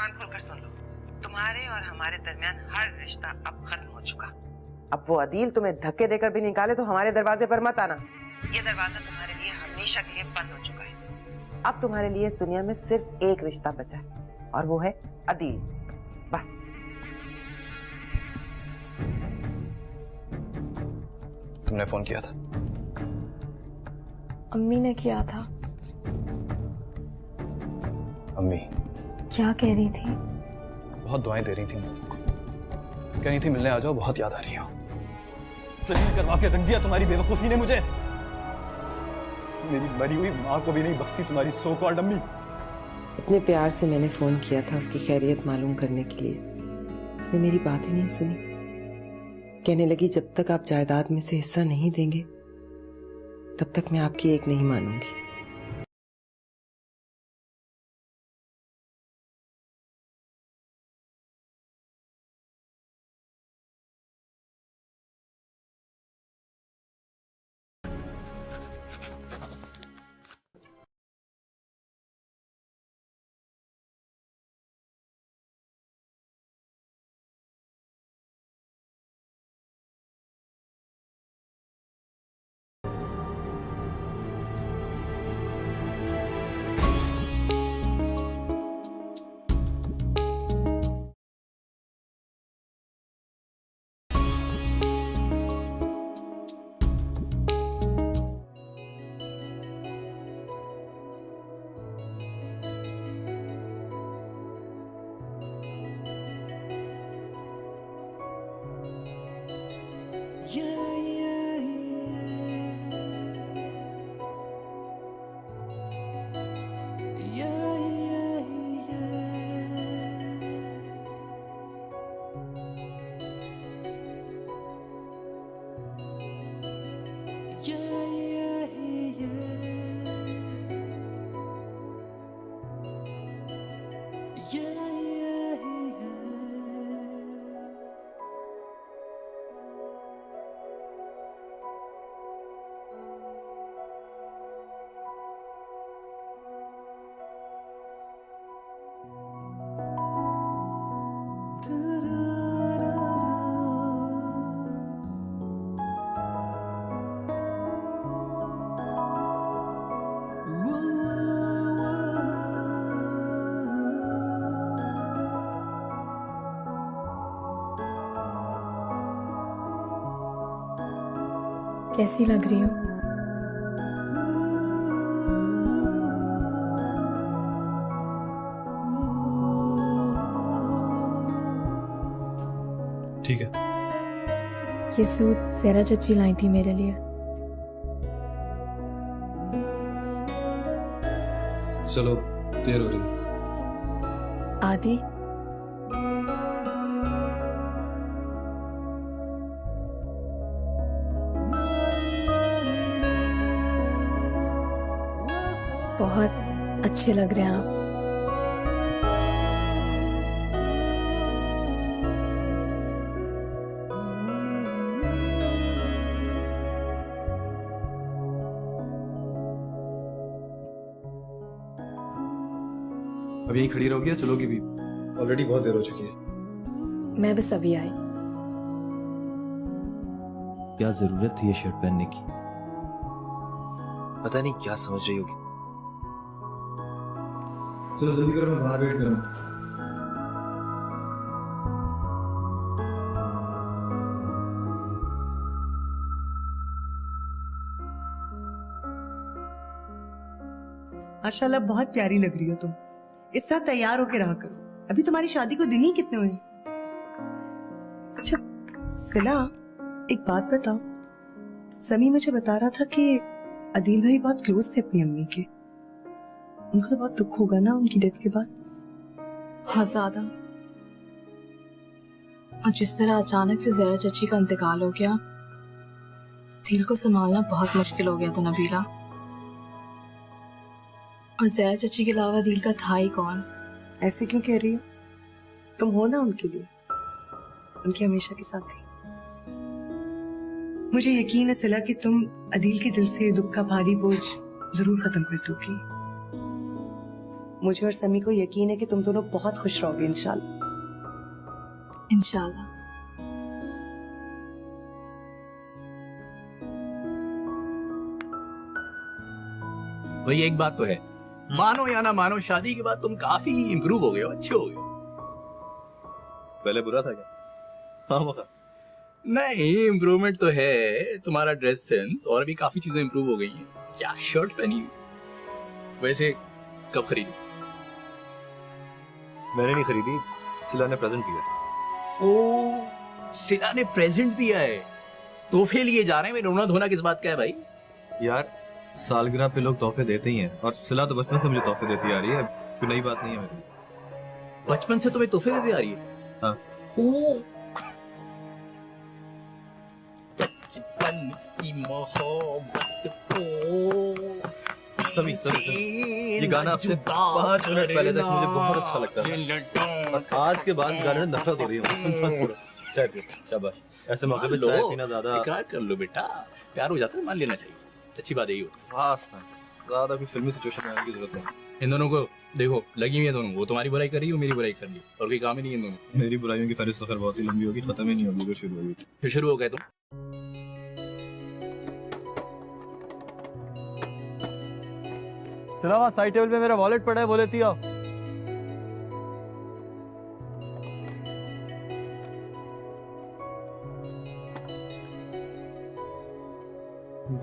कान खोलकर सुन लो, तुम्हारे और हमारे दरमियान हर रिश्ता अब खत्म हो चुका। अब वो अदील तुम्हें धक्के देकर भी निकाले तो हमारे दरवाजे पर मत आना। ये दरवाजा तुम्हारे लिए हमेशा के लिए बंद हो चुका है। अब तुम्हारे लिए इस दुनिया में सिर्फ एक रिश्ता बचा है और वो है अदील, बस। तुमने फोन किया था? अम्मी ने किया था। अम्मी क्या कह रही थी? बहुत दुआएं दे रही थी मुझको, कह रही थी मिलने आ जाओ, बहुत याद आ रही हो। सही करवा के रख दिया तुम्हारी बेवकूफी ने मुझे। मेरी मरी हुई माँ को भी नहीं बख्शी तुम्हारी सो कॉल्ड अम्मी। इतने प्यार से मैंने फोन किया था उसकी खैरियत मालूम करने के लिए, उसने मेरी बात ही नहीं सुनी। कहने लगी जब तक आप जायदाद में से हिस्सा नहीं देंगे तब तक मैं आपकी एक नहीं मानूंगी। कैसी लग रही हो? ठीक है। ये सूट ज़हरा चाची लाई थी मेरे लिए। चलो देर हो रही। आदि बहुत अच्छे लग रहे हैं आप। अब यहीं खड़ी रहोगी या चलोगी भी? ऑलरेडी बहुत देर हो चुकी है। मैं बस अभी आई। क्या जरूरत थी ये शर्ट पहनने की? पता नहीं क्या समझ रही होगी। चलो जल्दी करो, मैं बाहर वेट करूँ। माशाल्लाह बहुत प्यारी लग रही हो तुम। इस तरह तैयार होके रहा करो, अभी तुम्हारी शादी को दिन ही कितने हुए। अच्छा सिला, एक बात बताओ, समी मुझे बता रहा था कि अदील भाई बहुत क्लोज थे अपनी अम्मी के। उनको तो बहुत दुख होगा ना उनकी डेथ के बाद? बहुत ज्यादा। और जिस तरह अचानक से ज़हरा चाची का इंतकाल हो गया, दिल को संभालना बहुत मुश्किल हो गया था नबीला। और ज़हरा चाची के अलावा दिल का था ही कौन? ऐसे क्यों कह रही हो? तुम हो ना उनके लिए, उनके हमेशा के साथी। मुझे यकीन है सिला कि तुम अदील के दिल से दुख का भारी बोझ जरूर खत्म कर दोगी। मुझे और समी को यकीन है कि तुम दोनों बहुत खुश रहोगे इंशाल्लाह। इंशाल्लाह। भाई एक बात तो है, मानो या ना मानो, शादी के बाद तुम काफी इम्प्रूव हो गए हो, अच्छे हो गए हो। पहले बुरा था क्या? हाँ मखा। नहीं, इम्प्रूवमेंट तो है, तुम्हारा ड्रेस सेंस और भी काफी चीजें इम्प्रूव हो गई हैं। क्या शर्ट पहनी, वैसे कब खरीदी? मैंने नहीं खरीदी, सिला ने प्रेजेंट दिया। ओ, सिला ने प्रेजेंट दिया है, तोहफे लिए जा रहे हैं। रोना धोना किस बात का है भाई? यार सालगिरह पे लोग तोहफे देते ही हैं, और सिला तो बचपन से मुझे तोहफे देती आ रही है, कोई नई बात नहीं है मेरे लिए। बचपन से तुम्हें तोहफे देती आ रही है? हाँ। ओ, बचपन की मोहब्बत को समी ये गाना आपसे 5 मिनट पहले तक मुझे बहुत अच्छा लगता था, और आज के बाद इस गाने से नफरत हो रही है। चाय पियो, शाबाश। ऐसे मौके पे चाय पीना ज्यादा इकरार कर लो बेटा, प्यार हो जाता है, मान लेना चाहिए, अच्छी बात यही होती है। खास ना, ज्यादा कोई फिल्मी सिचुएशन में आने की जरूरत नहीं। इन दोनों को देखो, लगी हुई है दोनों, वो तुम्हारी बुराई कर रही हो, मेरी बुराई कर रही हो, और कोई काम ही नहीं है इन दोनों। मेरी बुराइयों की फहरिस्त तो खैर बहुत ही लंबी होगी, खत्म ही नहीं होगी, शुरू होगी। फिर शुरू हो गए तुम। चला वहाँ साइड टेबल पे मेरा वॉलेट पड़ा है, वो लेती आओ।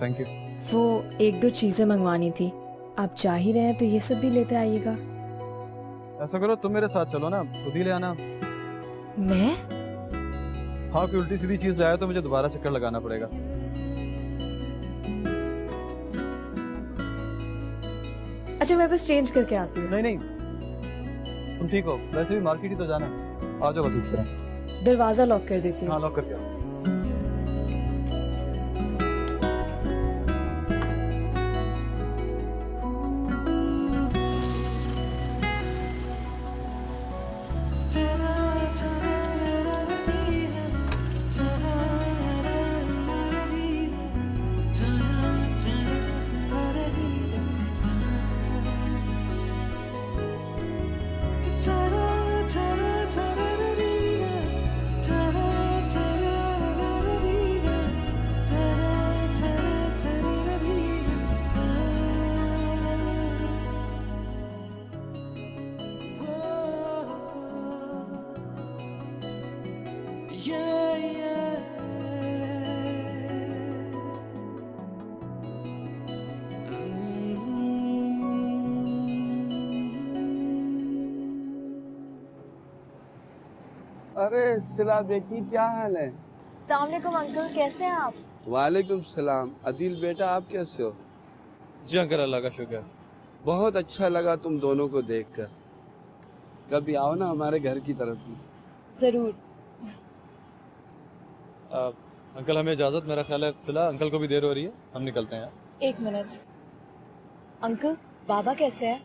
Thank you. वो 1-2 चीजें मंगवानी थी, आप जा ही रहे हैं तो ये सब भी लेते आइएगा। ऐसा करो, तुम मेरे साथ चलो ना, खुद ही ले आना। मैं? हाँ, कोई उल्टी सीधी चीज लाया तो मुझे दोबारा चक्कर लगाना पड़ेगा। अच्छा, मैं बस चेंज करके आती हूँ। नहीं नहीं, तुम ठीक हो, वैसे भी मार्केट ही तो जाना है। आ जाओ बस इस तरह। दरवाजा लॉक कर देती हूँ। हाँ, लॉक करके आओ। अरे सिला बेटी, क्या हाल है? अस्सलामुअलैकुम अंकल, कैसे हैं आप? वालेकुम सलाम। अदील बेटा, आप कैसे हो? जी अंकल, अल्लाह का शुक्र। बहुत अच्छा लगा तुम दोनों को देखकर। कभी आओ ना हमारे घर की तरफ भी। जरूर। अंकल हमें इजाजत, मेरा ख्याल है फिलहाल अंकल को भी देर हो रही है, हम निकलते हैं। 1 मिनट। अंकल, बाबा कैसे हैं?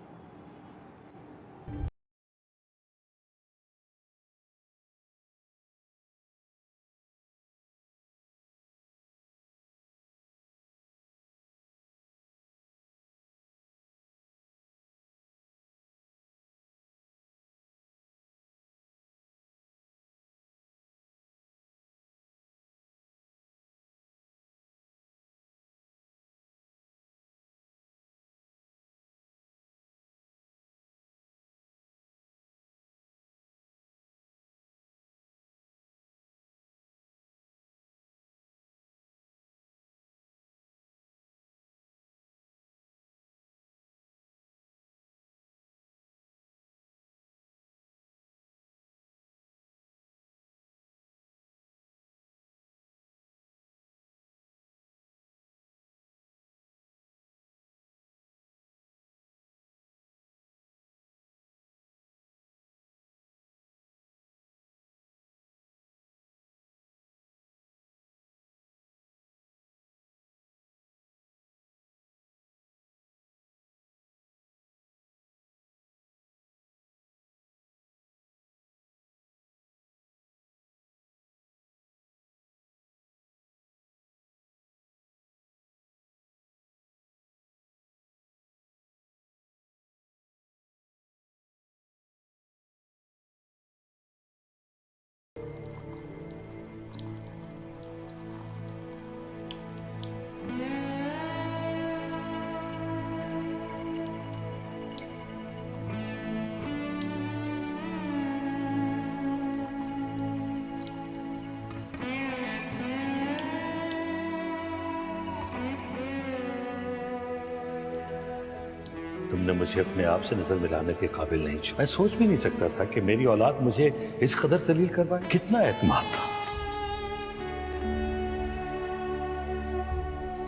ने मुझे अपने आप से नजर मिलाने के काबिल नहीं छोड़ा। मैं सोच भी नहीं सकता था कि मेरी औलाद मुझे इस कदर जलील करवाए। कितना एतमाद था,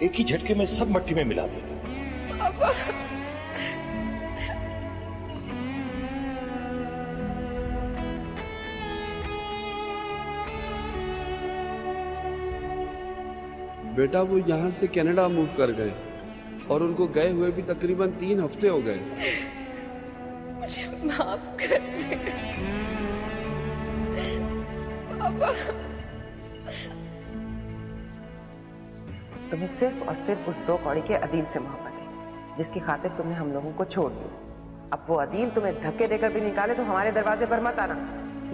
एक ही झटके में सब मट्टी में मिला देता। पापा बेटा वो यहाँ से कनाडा मूव कर गए और उनको गए हुए भी तकरीबन 3 हफ्ते हो गए। मुझे माफ कर दे पापा। तुम्हें सिर्फ और सिर्फ उस 2 कौड़ी के अदील से मोहब्बत है जिसकी खातिर तुमने हम लोगों को छोड़ दिया। अब वो अदील तुम्हें धक्के देकर भी निकाले तो हमारे दरवाजे पर मत आना।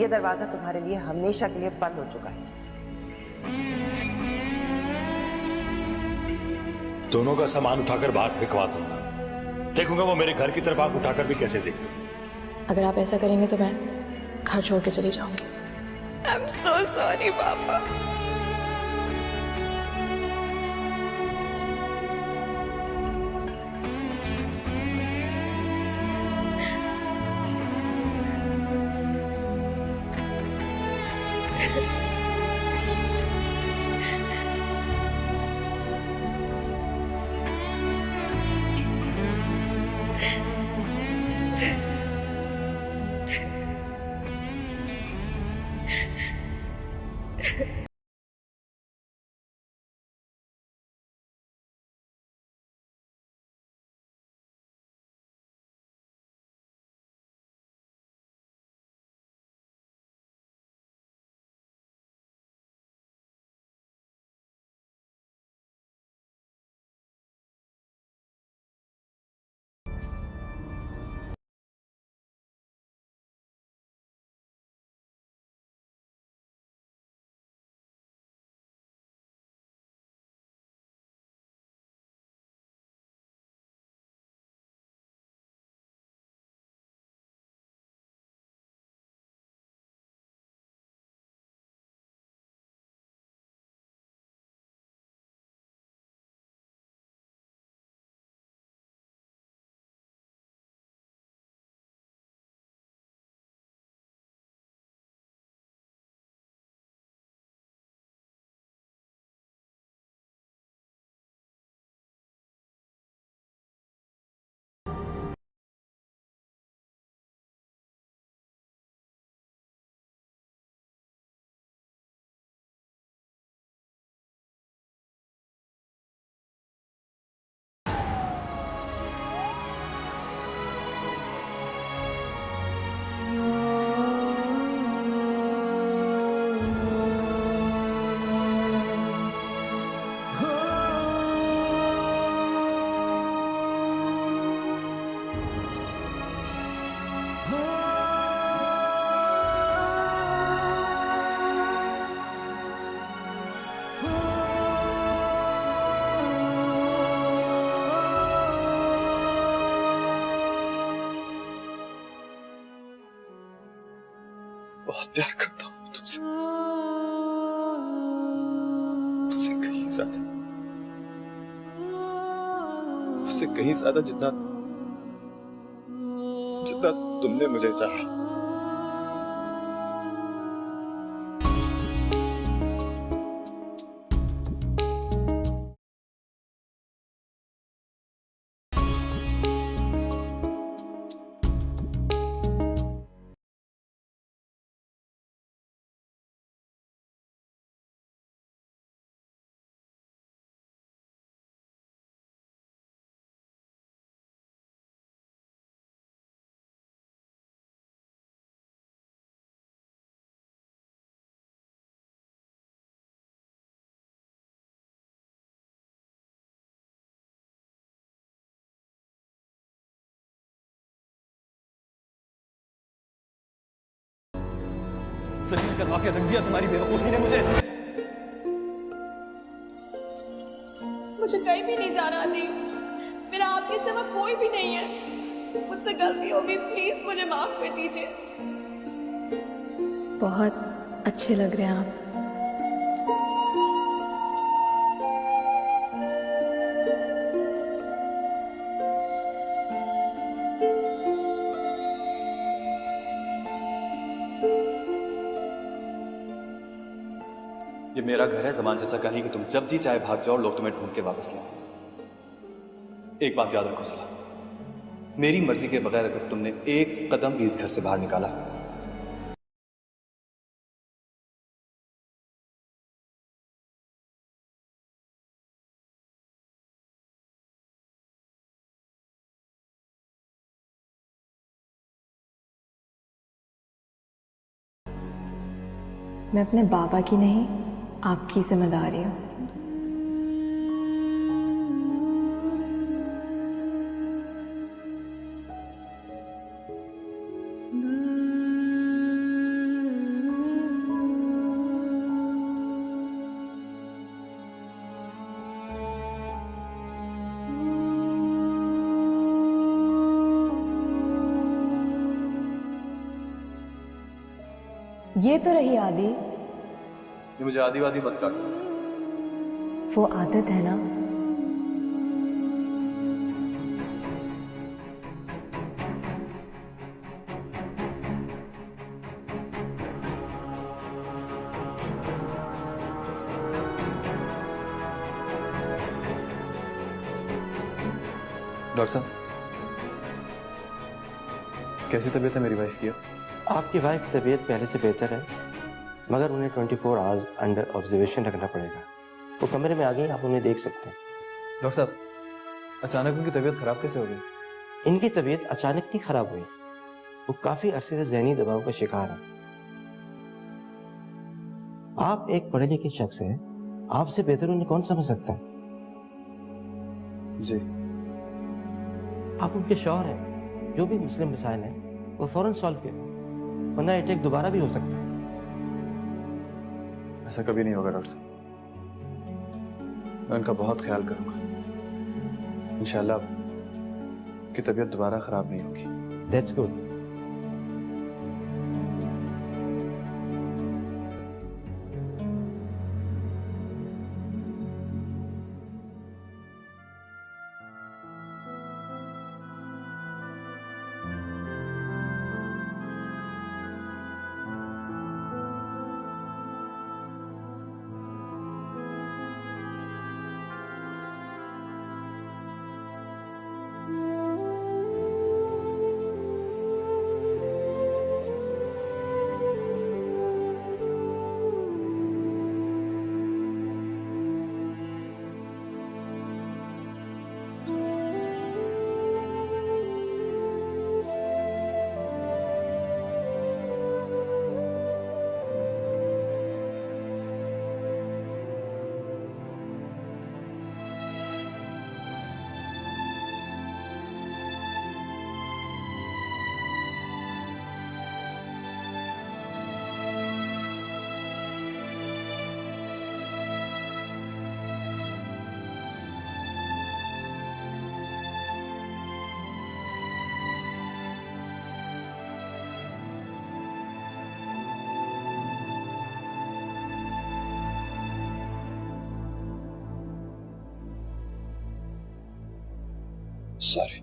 ये दरवाजा तुम्हारे लिए हमेशा के लिए बंद हो चुका है। दोनों का सामान उठाकर बाहर फेंकवा दूंगा। देखूंगा वो मेरे घर की तरफ आंख उठाकर भी कैसे देखते हैं। अगर आप ऐसा करेंगे तो मैं घर छोड़ के चली जाऊंगी। आई एम सो सॉरी पापा। बहुत प्यार करता हूं तुमसे, उससे कहीं ज्यादा, उससे कहीं ज्यादा जितना जितना तुमने मुझे चाहा। जलील करवा के रख दिया तुम्हारी बेवकूफी ने मुझे। मुझे कहीं भी नहीं जाना आती। मेरा आपके सिवा कोई भी नहीं है। मुझसे गलती होगी, प्लीज मुझे माफ कर दीजिए। बहुत अच्छे लग रहे हैं आप। ये मेरा घर है, जमान चाचा का नहीं कि तुम जब जी चाहे भाग जाओ और लोग तुम्हें ढूंढ के वापस ले आओ। एक बात याद रखो सलाह, मेरी मर्जी के बगैर अगर तुमने एक कदम भी इस घर से बाहर निकाला, मैं अपने बाबा की नहीं, आपकी जिम्मेदारी हूँ। ये तो रही आदि। ये मुझे आदिवादी मत कर। वो आदत है ना। डॉक्टर साहब, कैसी तबीयत है मेरी वाइफ की? आपकी वाइफ की तबीयत पहले से बेहतर है, मगर उन्हें 24 आवर्स अंडर ऑब्जर्वेशन रखना पड़ेगा। वो कमरे में आ गई, आप उन्हें देख सकते हैं। डॉक्टर साहब, अचानक उनकी तबीयत खराब कैसे हो गई? इनकी तबीयत अचानक नहीं खराब हुई, वो काफी अरसे से ज़हनी दबाव का शिकार है। आप एक पढ़े लिखे शख्स हैं, आपसे बेहतर उन्हें कौन समझ सकता है? जी। आप उनके शौहर हैं, जो भी मुस्लिम मसाइल हैं वो फौरन सॉल्व किया, वरना अटैक दोबारा भी हो सकता है। ऐसा कभी नहीं होगा डॉक्टर साहब, मैं उनका बहुत ख्याल करूंगा। इंशाल्लाह की तबीयत दोबारा खराब नहीं होगी। That's good. सॉरी।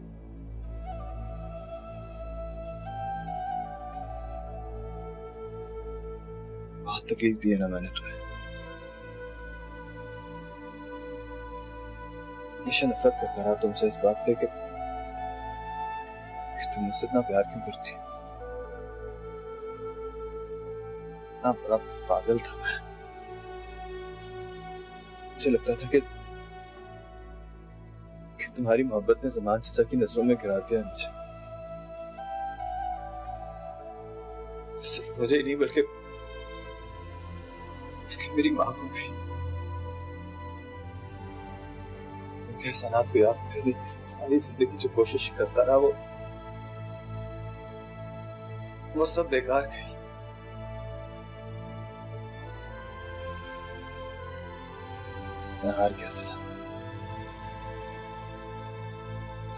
बहुत तकलीफ दी है ना मैंने तुम्हें। हमेशा नफरत करता रहा तुमसे इस बात पे कि तुम मुझसे इतना प्यार क्यों करती। इतना बड़ा पागल था मैं। मुझे लगता था कि तुम्हारी मोहब्बत ने ज़मान चाचा की नजरों में गिरा दिया मुझे। सिर्फ मुझे ही नहीं बल्कि मेरी माँ को भी। उनके एहसानात को याद करने की सारी जिंदगी जो कोशिश करता रहा वो सब बेकार गई। मैं हार गया सलाम,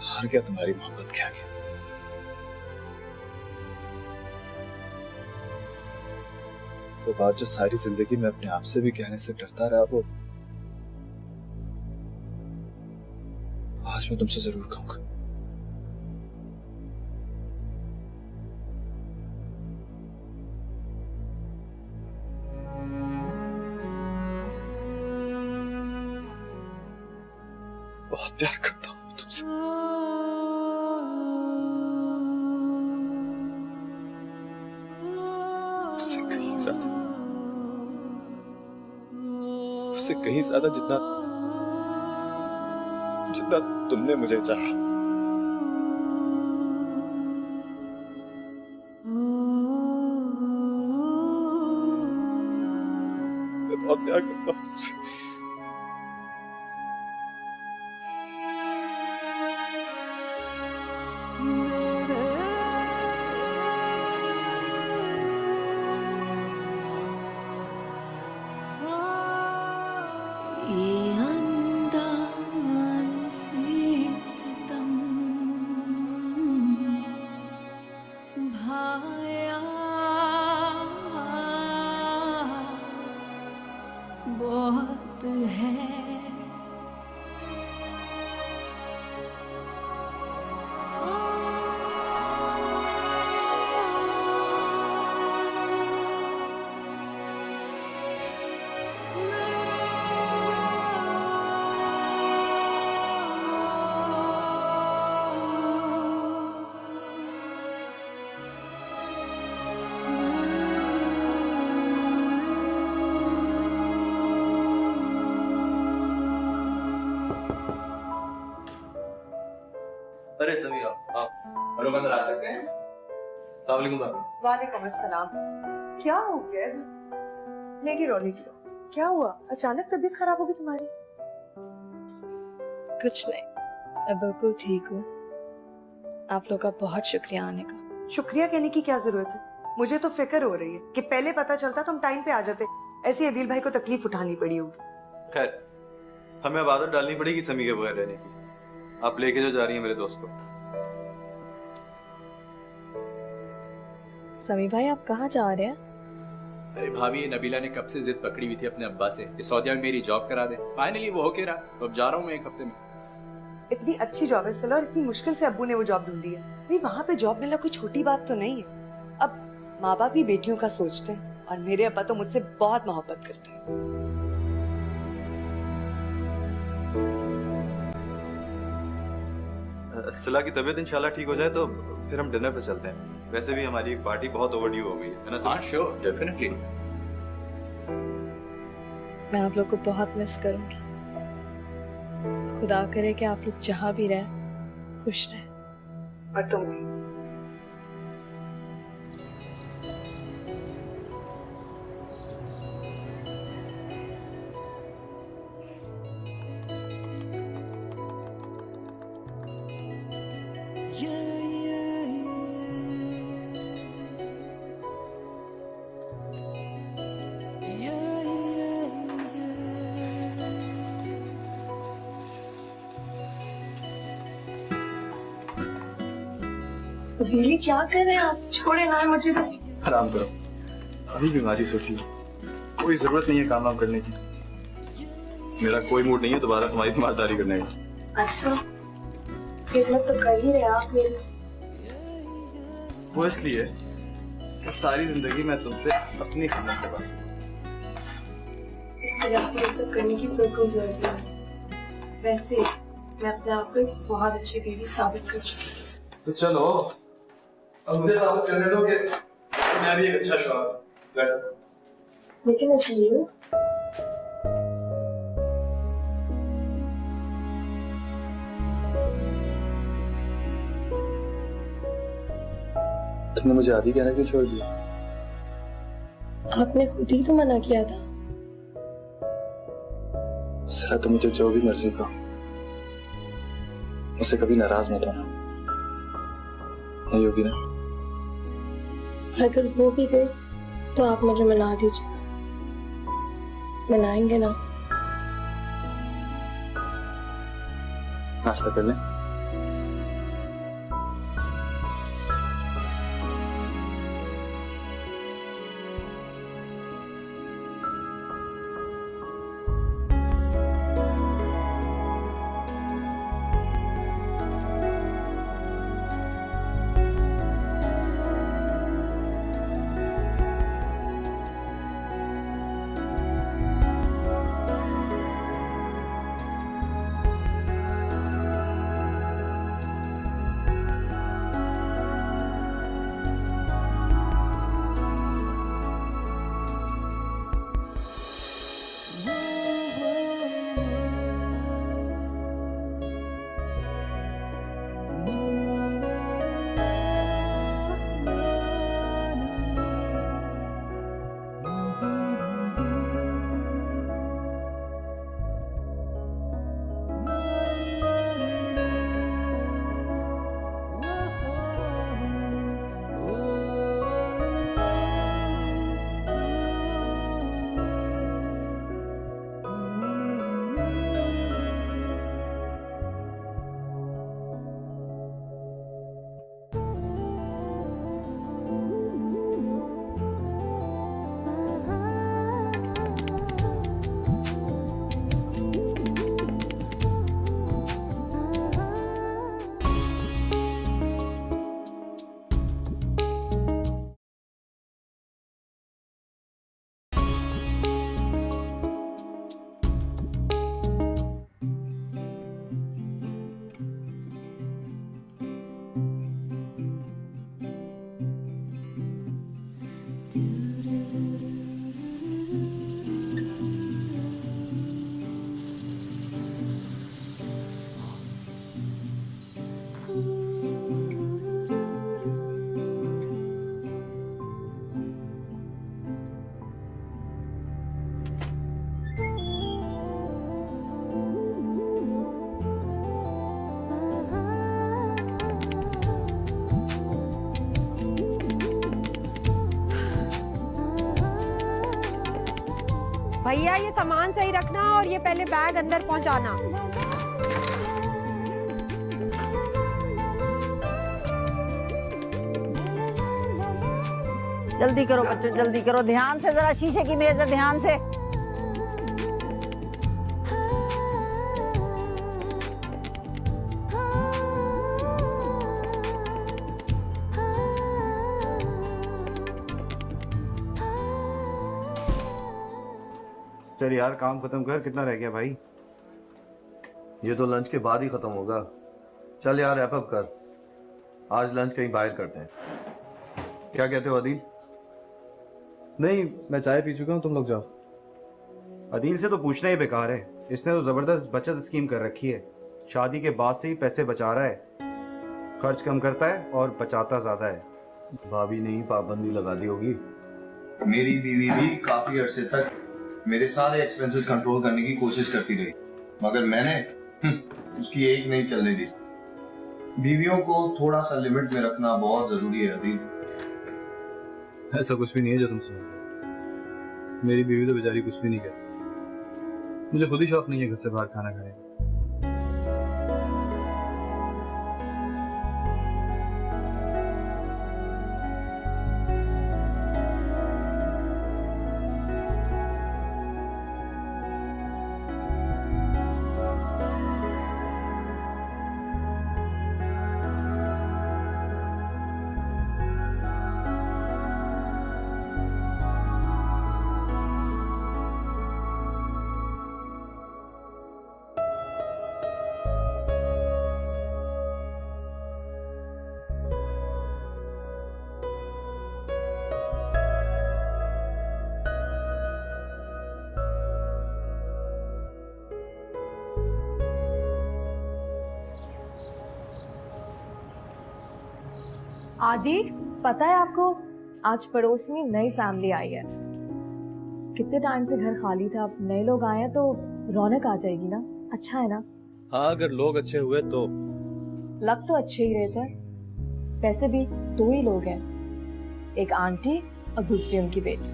हार गया तुम्हारी मोहब्बत के आगे। वो बात जो सारी जिंदगी में अपने आप से भी कहने से डरता रहा वो आज मैं तुमसे जरूर कहूंगा। बहुत प्यार करता हूँ तुमसे। उससे कहीं ज्यादा जितना तुमने मुझे चाहा। मैं बहुत प्यार करता हूँ तुमसे। बहुत है अरे सभी आप और अंदर आ सकते हैं। अस्सलाम वालेकुम भाभी। वालेकुम अस्सलाम। क्या हो गया? लेटी रहो। क्या हुआ? अचानक तबीयत खराब हो गई तुम्हारी? कुछ नहीं, मैं बिल्कुल ठीक हूँ। आप लोग का बहुत शुक्रिया आने का। शुक्रिया कहने की क्या जरूरत है? मुझे तो फिक्र हो रही है कि पहले पता चलता तो हम टाइम पे आ जाते। ऐसे अदील भाई को तकलीफ उठानी पड़ी होगी। खैर, हमें अब आदत डालनी पड़ेगी समी के बगैर रहने की। आप लेके जो जा रही हैं मेरे दोस्त को। समी भाई, आप कहाँ जा रहे हैं? अरे भाभी, नबीला ने कब से जिद पकड़ी हुई थी अपने अब्बा से कि सऊदीया में मेरी जॉब करा दे। फाइनली वो होके रहा, तो अब जा रहा हूँ मैं 1 हफ्ते में। इतनी अच्छी जॉब है सला, और इतनी मुश्किल से अब्बू ने वो जॉब ढूंढी है। भाई वहाँ पे जॉब मिलना कोई छोटी बात तो नहीं है। अब माँ बाप ही बेटियों का सोचते हैं, और मेरे अब्बा तो मुझसे बहुत मोहब्बत करते हैं। सिला की तबीयत इंशाल्लाह ठीक हो जाए तो फिर हम डिनर पे चलते हैं। वैसे भी हमारी पार्टी बहुत ओवरड्यू हो गई है ना? हाँ श्योर, डेफिनेटली। मैं आप लोग को बहुत मिस करूंगी। खुदा करे कि आप लोग जहाँ भी रहें खुश रहें। और तुम भी। ये क्या कर रहे हैं आप? छोड़े ना मुझे। आराम करो, अभी बीमारी सोची, कोई जरूरत नहीं है काम करने की। मेरा कोई मूड नहीं है दोबारा तुम्हारी तीमारदारी करने का। अच्छा, खिदमत तो कर ही रहे आप मेरी। वो इसलिए कि सारी जिंदगी मैं तुमसे अपनी खिदमत करवा सकता। इसके लिए आपको ये सब करने की बिल्कुल जरूरत नहीं। वैसे मैं अपने आप को एक बहुत अच्छी बीवी साबित कर चुकी हूँ। तो चलो, अब मुझे साबित करने दो कि मैं भी एक अच्छा शौहर हूं। लेकिन इसलिए तुमने मुझे आदि कहना क्यों छोड़ दिया? आपने खुद ही तो मना किया था। सला, तो मुझे जो भी मर्जी का, मुझसे कभी नाराज मत होना, नहीं होगी ना? अगर हो भी गए तो आप मुझे मना लीजिएगा। मनाएंगे ना? नाश्ता कर लें? भैया ये सामान सही रखना और ये पहले बैग अंदर पहुंचाना। जल्दी करो बच्चों, जल्दी करो, ध्यान से, जरा शीशे की मेज है, ध्यान से। चल यार काम खत्म कर, कितना रह गया भाई? ये तो लंच के बाद ही खत्म होगा। चल यार रैप अप कर, आज लंच कहीं बाहर करते हैं। क्या कहते हो अदील? नहीं, मैं चाय पी चुका हूँ, तुम लोग जाओ। अदील से तो पूछना ही बेकार है, इसने तो जबरदस्त बचत स्कीम कर रखी है। शादी के बाद से ही पैसे बचा रहा है, खर्च कम करता है और बचाता ज्यादा है। भाभी ने ही पाबंदी लगा दी होगी। मेरी बीवी भी काफी अरसे तक मेरे सारे एक्सपेंसेस कंट्रोल करने की कोशिश करती रही, मगर मैंने उसकी एक नहीं चलने दी। बीवियों को थोड़ा सा लिमिट में रखना बहुत जरूरी है अदील। ऐसा कुछ भी नहीं है जो तुम समझो। मेरी बीवी तो बेचारी कुछ भी नहीं करती। मुझे खुद ही शौक नहीं है घर से बाहर खाना खाने का। आदि, पता है आपको आज पड़ोस में नई फैमिली आई है। कितने टाइम से घर खाली था, अब नए लोग आए हैं तो रौनक आ जाएगी ना। अच्छा है ना? हाँ, अगर लोग अच्छे हुए तो। लग तो अच्छे ही रहे थे। वैसे भी दो ही लोग हैं, एक आंटी और दूसरी उनकी बेटी।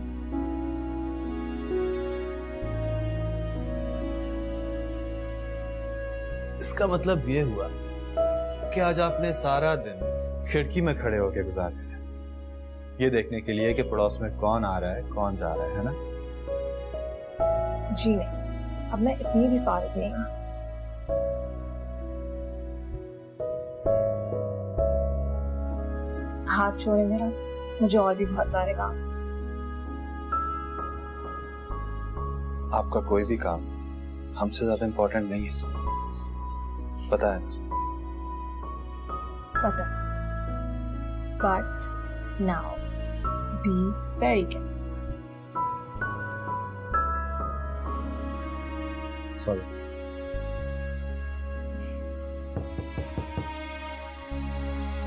इसका मतलब ये हुआ कि आज आपने सारा दिन खिड़की में खड़े होकर गुजार दिया, ये देखने के लिए कि पड़ोस में कौन आ रहा है कौन जा रहा है ना? जी नहीं, अब मैं इतनी भी फारिग नहीं हूँ। हाथ छोड़े मेरा, मुझे और भी बहुत सारे काम। आपका कोई भी काम हमसे ज्यादा इम्पोर्टेंट नहीं है, पता है? पता। But now, be very careful. Sorry.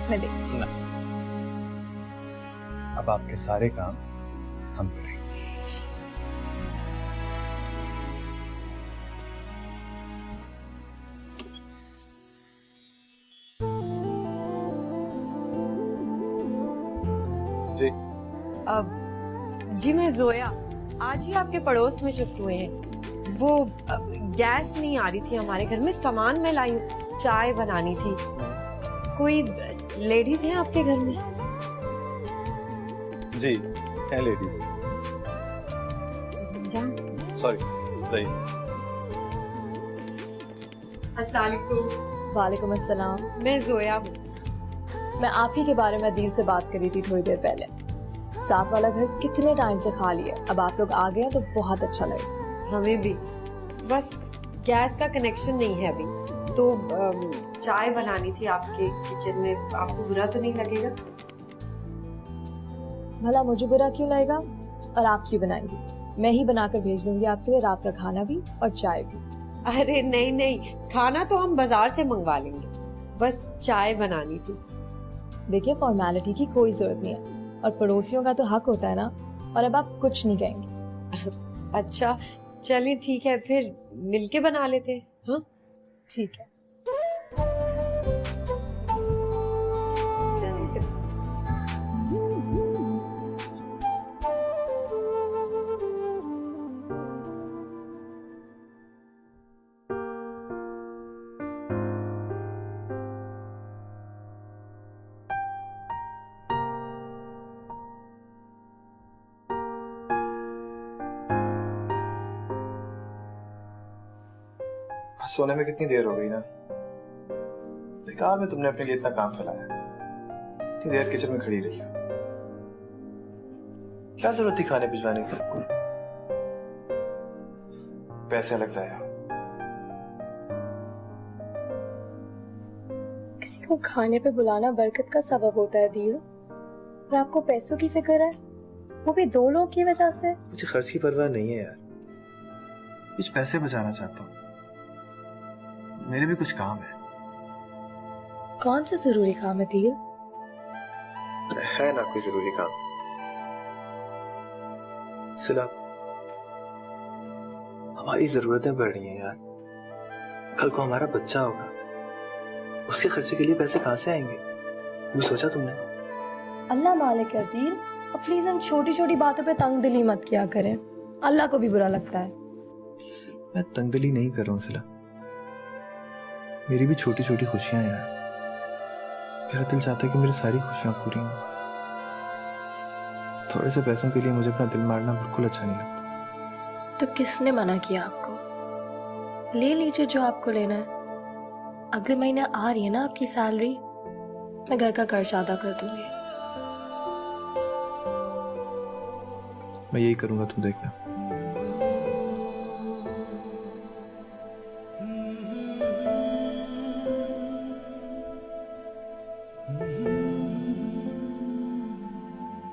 मैं देखती हूँ। अब आपके सारे काम हम करेंगे। जी। जी मैं जोया, आज ही आपके पड़ोस में शिफ्ट हुए हैं। वो गैस नहीं आ रही थी हमारे घर में, सामान मैं लाई हूँ, चाय बनानी थी। कोई लेडीज हैं आपके घर में? जी है लेडीज। सॉरी, रही। अस्सलाम वालेकुम। वालेकुम अस्सलाम। मैं जोया हूँ। मैं आप ही के बारे में दिल से बात करी थी थोड़ी देर पहले। साथ वाला घर कितने टाइम से खाली है, अब आप लोग आ गए तो बहुत अच्छा लगा। हमें भी, बस गैस का कनेक्शन नहीं है अभी, तो चाय बनानी थी आपके किचन में। आपको बुरा तो नहीं लगेगा? भला मुझे बुरा क्यों लगेगा? और आप क्यों बनाएंगी? मैं ही बनाकर भेज दूंगी आपके लिए रात का खाना भी और चाय भी। अरे नहीं नहीं, खाना तो हम बाजार से मंगवा लेंगे, बस चाय बनानी थी। देखिए, फॉर्मेलिटी की कोई जरूरत नहीं है, और पड़ोसियों का तो हक होता है ना। और अब आप कुछ नहीं कहेंगे। अच्छा चलिए ठीक है, फिर मिलके बना लेते हैं। हाँ ठीक है। सोने में कितनी देर हो गई ना। बेकार में तुमने अपने लिए इतना काम फैलाया, इतनी देर किचन में खड़ी रही। क्या जरूरत थी खाने भिजवाने की? पैसे अलग जाया। किसी को खाने पे बुलाना बरकत का सबब होता है अदील, और आपको पैसों की फिक्र है, वो भी 2 लोगों की वजह से। मुझे खर्च की परवाह नहीं है यार, कुछ पैसे बचाना चाहता हूँ। मेरे भी कुछ काम है। कौन सा जरूरी काम है अदील? है ना कोई जरूरी काम। सिला, हमारी जरूरतें बढ़ रही हैं यार। कल को हमारा बच्चा होगा, उसके खर्चे के लिए पैसे कहाँ से आएंगे? वो सोचा तुमने? अल्लाह मालिक है अदील, अब प्लीज हम छोटी छोटी बातों पे तंग दिली मत किया करें, अल्लाह को भी बुरा लगता है। मैं तंगदिली नहीं कर रहा हूँ सिला, मेरी भी छोटी छोटी खुशियां हैं यार। मेरा दिल चाहता है कि मेरी सारी खुशियां पूरी हों। थोड़े से पैसों के लिए मुझे अपना दिल मारना बिल्कुल अच्छा नहीं लगता। तो किसने मना किया आपको? ले लीजिए जो आपको लेना है। अगले महीने आ रही है ना आपकी सैलरी, मैं घर का कर्ज अदा कर दूंगी। मैं यही करूंगा, तुम देखना।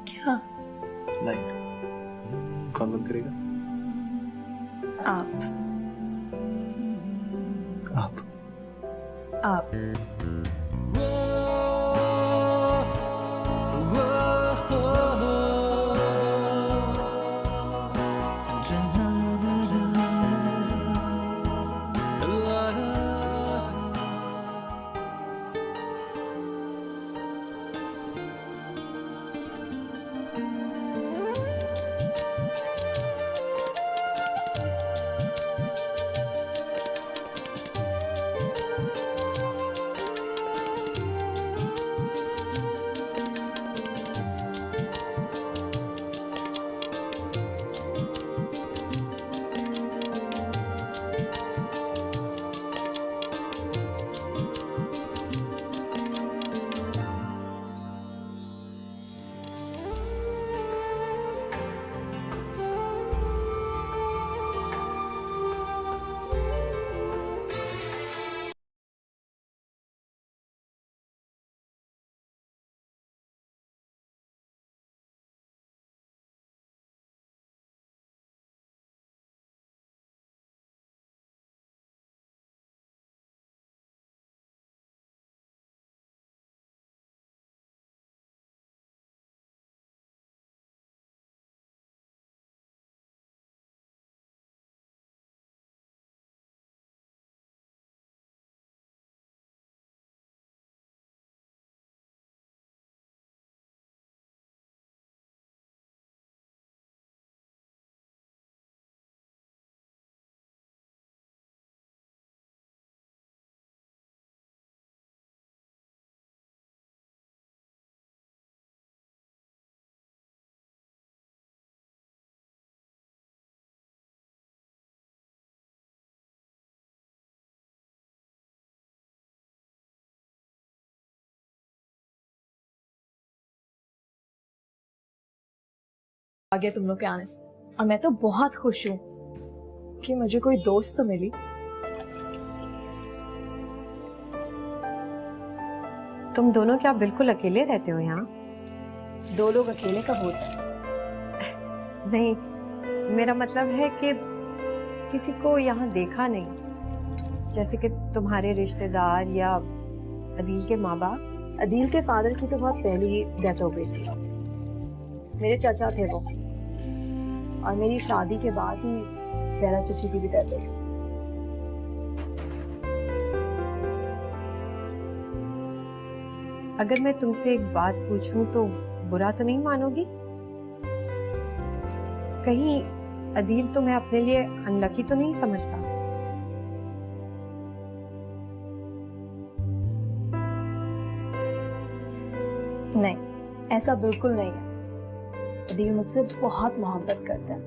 क्या? लाइट कौन बंद करेगा? आप। आगे तुम लोग के आने से, और मैं तो बहुत खुश हूँ कि मुझे कोई दोस्त तो मिली। तुम दोनों क्या बिल्कुल अकेले रहते हो यहाँ? 2 लोग अकेले कब होते हैं? नहीं, मेरा मतलब है कि किसी को यहाँ देखा नहीं, जैसे कि तुम्हारे रिश्तेदार या अदील के माँ बाप। अदील के फादर की तो बहुत पहले ही डेथ हो गई थी, मेरे चाचा थे वो, और मेरी शादी के बाद ही ज़हरा चाची की भी डेथ हो गई। अगर मैं तुमसे एक बात पूछूं तो बुरा तो नहीं मानोगी? कहीं अदील तुम्हें अपने लिए अनलकी तो नहीं समझता? नहीं, ऐसा बिल्कुल नहीं है। अदील मुझसे बहुत मोहब्बत करता है,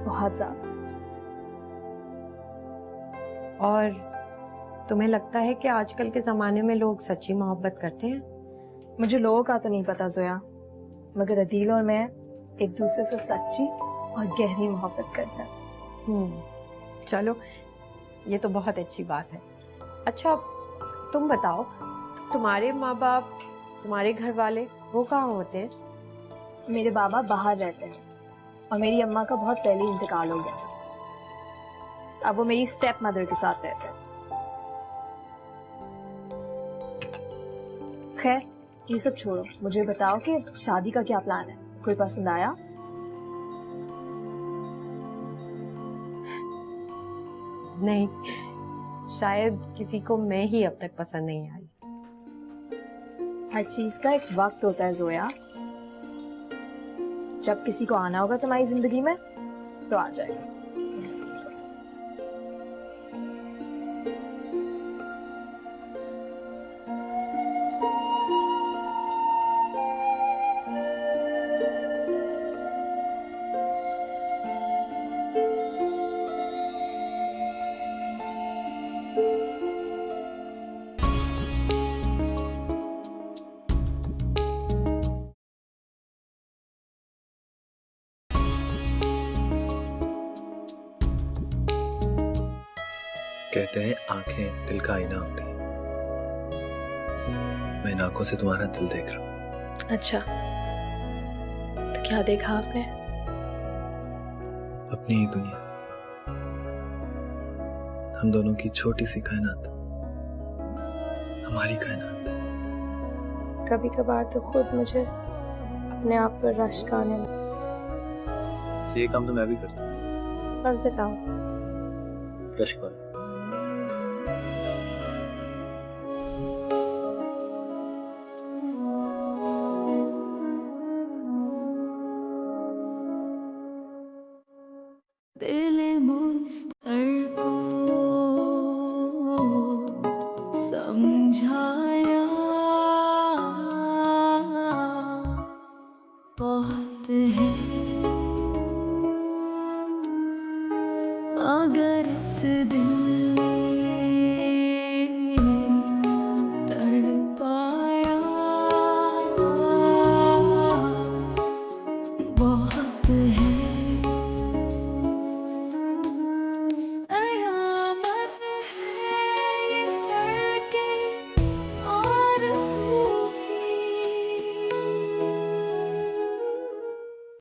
बहुत ज्यादा। और तुम्हें लगता है कि आजकल के ज़माने में लोग सच्ची मोहब्बत करते हैं? मुझे लोगों का तो नहीं पता जोया, मगर अदील और मैं एक दूसरे से सच्ची और गहरी मोहब्बत करते हैं। चलो, ये तो बहुत अच्छी बात है। अच्छा, तुम बताओ, तुम्हारे माँ बाप, तुम्हारे घर वाले, वो कहाँ होते हैं? मेरे बाबा बाहर रहते हैं और मेरी अम्मा का बहुत पहले इंतकाल हो गया। अब वो मेरी स्टेप मदर के साथ रहते हैं। खैर, ये सब छोड़ो, मुझे बताओ कि शादी का क्या प्लान है? कोई पसंद आया? नहीं, शायद किसी को मैं ही अब तक पसंद नहीं आई। हर चीज का एक वक्त होता है जोया। जब किसी को आना होगा तुम्हारी जिंदगी में तो आ जाएगा। कहते हैं आंखें दिल का आईना होती है। मैं इन आंखों से तुम्हारा दिल देख रहा हूँ। अच्छा, तो क्या देखा आपने? अपनी ही दुनिया, हम दोनों की छोटी सी कायनात, हमारी कायनात। कभी कभार तो खुद मुझे अपने आप पर रश्क आने लगा। ये काम तो मैं भी करता हूँ। कौन से काम? रश्क वाला। दिल मुस्तर को समझाया बहुत है, अगर इस दिन